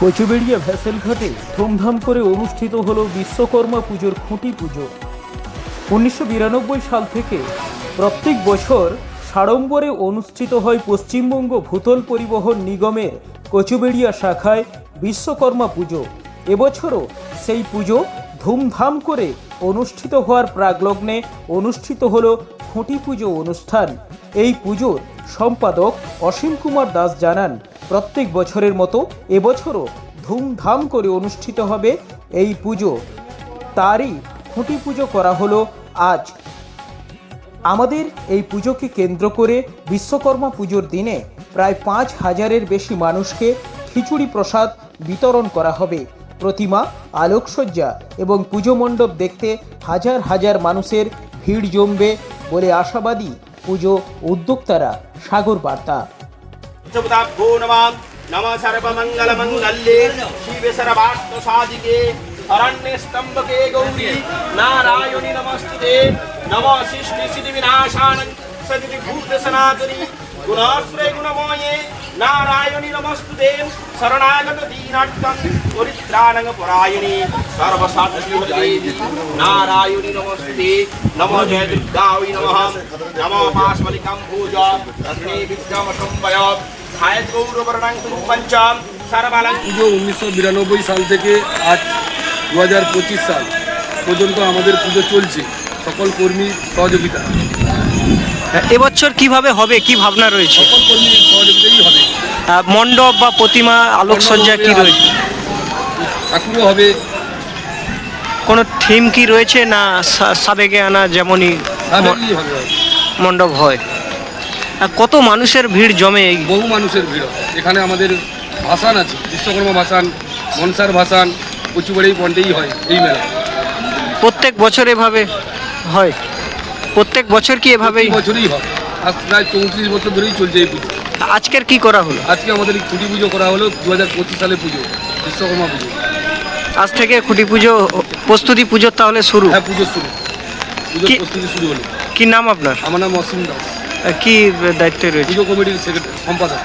কচুবেড়িয়া ভ্যাসেলঘাটে ধুমধাম করে অনুষ্ঠিত হলো বিশ্বকর্মা পুজোর খুঁটি পুজো। 1992 সাল থেকে প্রত্যেক বছর সাড়ম্বরে অনুষ্ঠিত হয় পশ্চিমবঙ্গ ভূতল পরিবহন নিগমের কচুবেড়িয়া শাখায় বিশ্বকর্মা পুজো। এবছরও সেই পুজো ধুমধাম করে অনুষ্ঠিত হওয়ার প্রাকলগ্নে অনুষ্ঠিত হলো খুঁটি পুজো অনুষ্ঠান। এই পুজোর সম্পাদক অসীম কুমার দাস জানান, প্রত্যেক বছরের মতো এবছরও ধুমধাম করে অনুষ্ঠিত হবে এই পুজো। তারই খুঁটি পুজো করা হলো আজ। আমাদের এই পুজোকে কেন্দ্র করে বিশ্বকর্মা পুজোর দিনে প্রায় 5,000-এর বেশি মানুষকে খিচুড়ি প্রসাদ বিতরণ করা হবে। প্রতিমা, আলোকসজ্জা এবং পুজো মণ্ডপ দেখতে হাজার হাজার মানুষের ভিড় জমবে বলে আশাবাদী পুজো উদ্যোক্তারা। সাগর বার্তা। नमः सर्वमंगलमंगल्ये शिवे सर्वार्थसाधिके अरण्ये स्तंभके गौरी नारायणी नमस्ते। नमः सृष्टि सिद्धि विनाशानं सदिति भूत सनातनी गुणाश्रय गुणमये नारायणी नमस्ते। शरणागत दीनार्तं परित्राणं परायणे सर्वसाधुदेवी नारायणी नमस्ते। नमो जय दुर्गायै नमः। नमो पाशवलिकं भोज अग्नि विद्यम संवय পুজো 1992 সাল থেকে আজ 2025 সাল পর্যন্ত আমাদের পুজো চলছে, সকল কর্মী সহযোগিতা। এবছর কিভাবে হবে, কি ভাবনা রয়েছে? সকল কর্মী সহযোগিতাই হবে। মণ্ডপ বা প্রতিমা, আলোকসজ্জা কি রয়েছে? ঠাকুরও হবে। কোনো থিম কি রয়েছে না সাবেকে আনা যেমনই হবে মণ্ডপ হয়? কত মানুষের ভিড় জমে? বহু মানুষের ভিড়। এখানে আমাদের ভাসান আছে, বিশ্বকর্মা ভাসান, মনসার ভাসান, কচুবেড়ি পন্ডেই হয় এই মেলা। প্রত্যেক বছর এভাবে হয়? প্রত্যেক বছর কি এভাবেই? বছরই হয়, আজ প্রায় 34 বছর ধরেই চলছে এই পুজো। আজকের কি করা হলো? আজকে আমাদের এই খুঁটি পুজো করা হলো 2025 সালে পুজো, বিশ্বকর্মা পুজো। আজ থেকে খুঁটি পুজো প্রস্তুতি, পুজোর তাহলে শুরু? হ্যাঁ, পুজো শুরু, পুজোর প্রস্তুতি শুরু হলো। কি নাম আপনার? আমার নাম অসীম দাস। কি দায়িত্বে রয়েছে? পুজো কমিটির সেক্রেটারি, সম্পাদক।